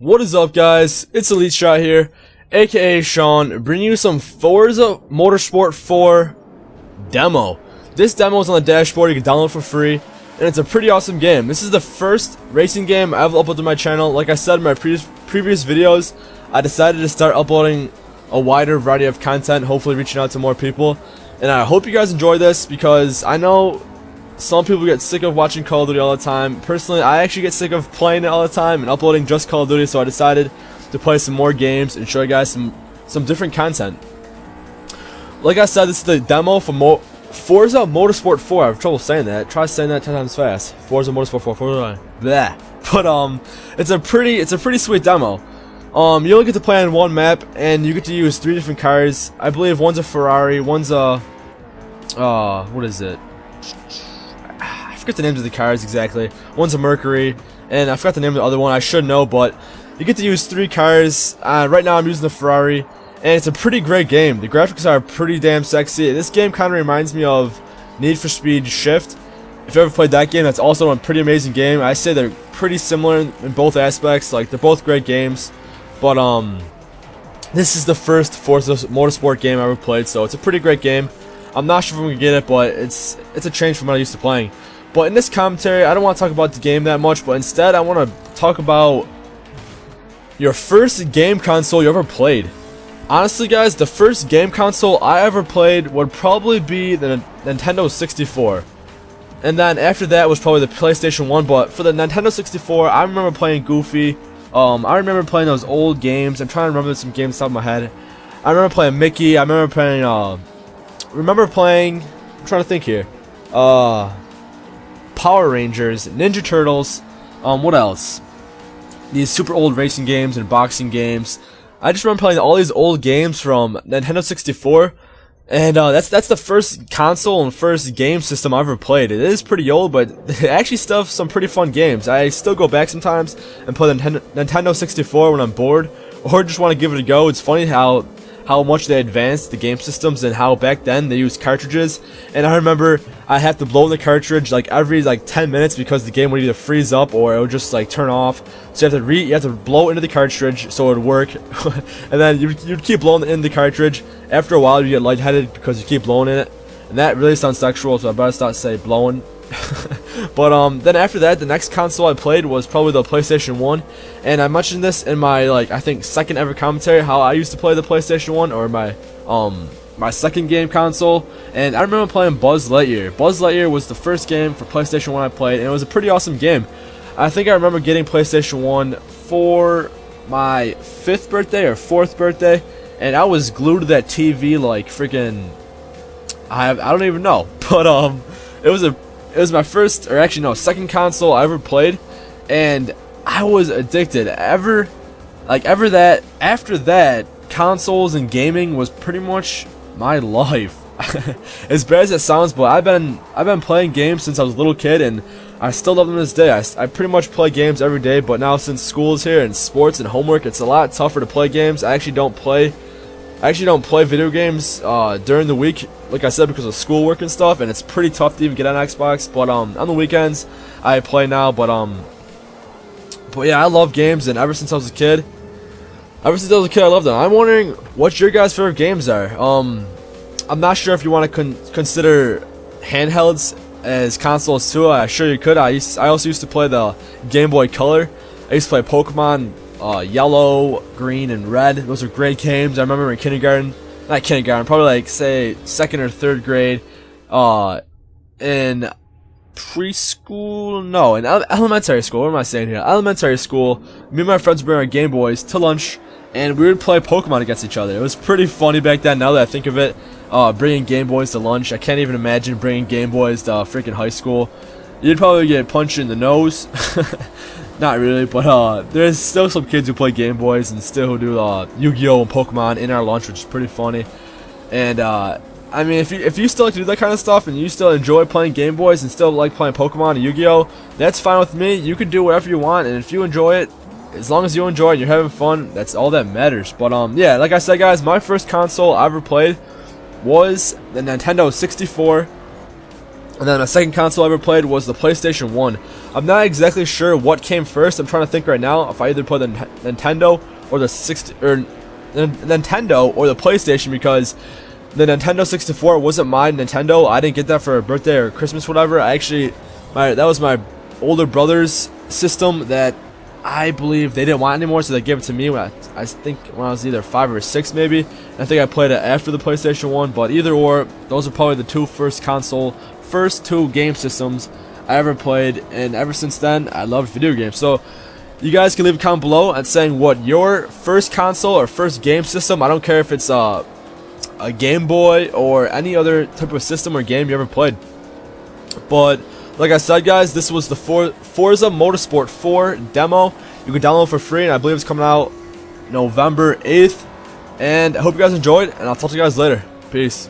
What is up, guys? It's Elite Shot here, aka Sean, bringing you some Forza Motorsport 4 demo. This demo is on the dashboard. You can download for free, and it's a pretty awesome game. This is the first racing game I've uploaded to my channel. Like I said in my previous videos, I decided to start uploading a wider variety of content, hopefully reaching out to more people. And I hope you guys enjoy this, because I know some people get sick of watching Call of Duty all the time. Personally, I actually get sick of playing it all the time and uploading just Call of Duty, so I decided to play some more games and show you guys some different content. Like I said, this is the demo for Forza Motorsport 4. I have trouble saying that. Try saying that 10 times fast. Forza Motorsport 4. Blah. But it's a pretty sweet demo. You only get to play on one map, and you get to use 3 different cars. I believe one's a Ferrari, one's a what is it? I forget the names of the cars exactly. One's a Mercury, and I forgot the name of the other one. I should know, but you get to use 3 cars. Right now I'm using the Ferrari, and it's a pretty great game. The graphics are pretty damn sexy. This game kind of reminds me of Need for Speed Shift. If you ever played that game, that's also a pretty amazing game. I say they're pretty similar in both aspects. Like, they're both great games, but this is the first Forza Motorsport game I ever played, so it's a pretty great game. I'm not sure if I'm gonna get it, but it's a change from what I used to playing. But in this commentary, I don't want to talk about the game that much, but instead I want to talk about your first game console you ever played. Honestly, guys, the first game console I ever played would probably be the Nintendo 64. And then after that was probably the PlayStation 1, but for the Nintendo 64, I remember playing Goofy. I remember playing those old games. I'm trying to remember some games off the top of my head. I remember playing Mickey. I remember playing, I'm trying to think here. Power Rangers, Ninja Turtles, what else? These super old racing games and boxing games. I just remember playing all these old games from Nintendo 64, and that's the first console and first game system I ever played. It is pretty old, but it actually still have some pretty fun games. I still go back sometimes and play the Nintendo 64 when I'm bored, or just want to give it a go. It's funny how much they advanced the game systems, and how back then they used cartridges. And I remember I had to blow in the cartridge like every 10 minutes, because the game would either freeze up or it would just turn off. So you have to blow into the cartridge so it would work. And then you'd keep blowing in the cartridge. After a while you get lightheaded because you keep blowing in it, and that really sounds sexual, so I better start say blowing. But then after that, the next console I played was probably the PlayStation 1, and I mentioned this in my I think second ever commentary, how I used to play the PlayStation 1, or my second game console. And I remember playing Buzz Lightyear. Buzz Lightyear was the first game for PlayStation 1 I played, and it was a pretty awesome game. I think I remember getting PlayStation 1 for my 5th birthday or 4th birthday, and I was glued to that TV like freaking I don't even know. But it was my first, or actually no, second console I ever played, and I was addicted. After that, consoles and gaming was pretty much my life. As bad as it sounds, but I've been playing games since I was a little kid, and I still love them to this day. I pretty much play games every day, but now since school is here and sports and homework, it's a lot tougher to play games. I actually don't play video games during the week, like I said, because of schoolwork and stuff, and it's pretty tough to even get on Xbox. But on the weekends I play now. But yeah, I love games, and ever since I was a kid, I loved them. I'm wondering what your guys' favorite games are. I'm not sure if you want to consider handhelds as consoles too. I'm sure you could. I also used to play the Game Boy Color. I used to play Pokemon Yellow, Green, and Red. Those are great games. I remember in kindergarten, not kindergarten, probably say 2nd or 3rd grade, in preschool, no, in elementary school. What am I saying here? Elementary school. Me and my friends would bring our Game Boys to lunch, and we would play Pokemon against each other. It was pretty funny back then. Now that I think of it, bringing Game Boys to lunch, I can't even imagine bringing Game Boys to freaking high school. You'd probably get punched in the nose. Not really, but there's still some kids who play Game Boys and still do Yu-Gi-Oh! And Pokemon in our lunch, which is pretty funny. And I mean, if you still like to do that kind of stuff, and you still enjoy playing Game Boys and still like playing Pokemon and Yu-Gi-Oh!, that's fine with me. You can do whatever you want, and if you enjoy it, as long as you enjoy it and you're having fun, that's all that matters. But yeah, like I said, guys, my first console I ever played was the Nintendo 64. And then the second console I ever played was the PlayStation 1. I'm not exactly sure what came first. I'm trying to think right now if I either put the Nintendo or the Nintendo or the PlayStation, because the Nintendo 64 wasn't my Nintendo. I didn't get that for a birthday or Christmas, whatever. That was my older brother's system that I believe they didn't want anymore, so they gave it to me when I think when I was either 5 or 6 maybe. I think I played it after the PlayStation 1, but either or, those are probably the first two game systems I ever played, and ever since then I loved video games. So you guys can leave a comment below and saying what your first console or first game system, I don't care if it's a Game Boy or any other type of system or game you ever played. But like I said, guys, this was the Forza Motorsport 4 demo. You can download it for free, and I believe it's coming out November 8th. And I hope you guys enjoyed, and I'll talk to you guys later. Peace.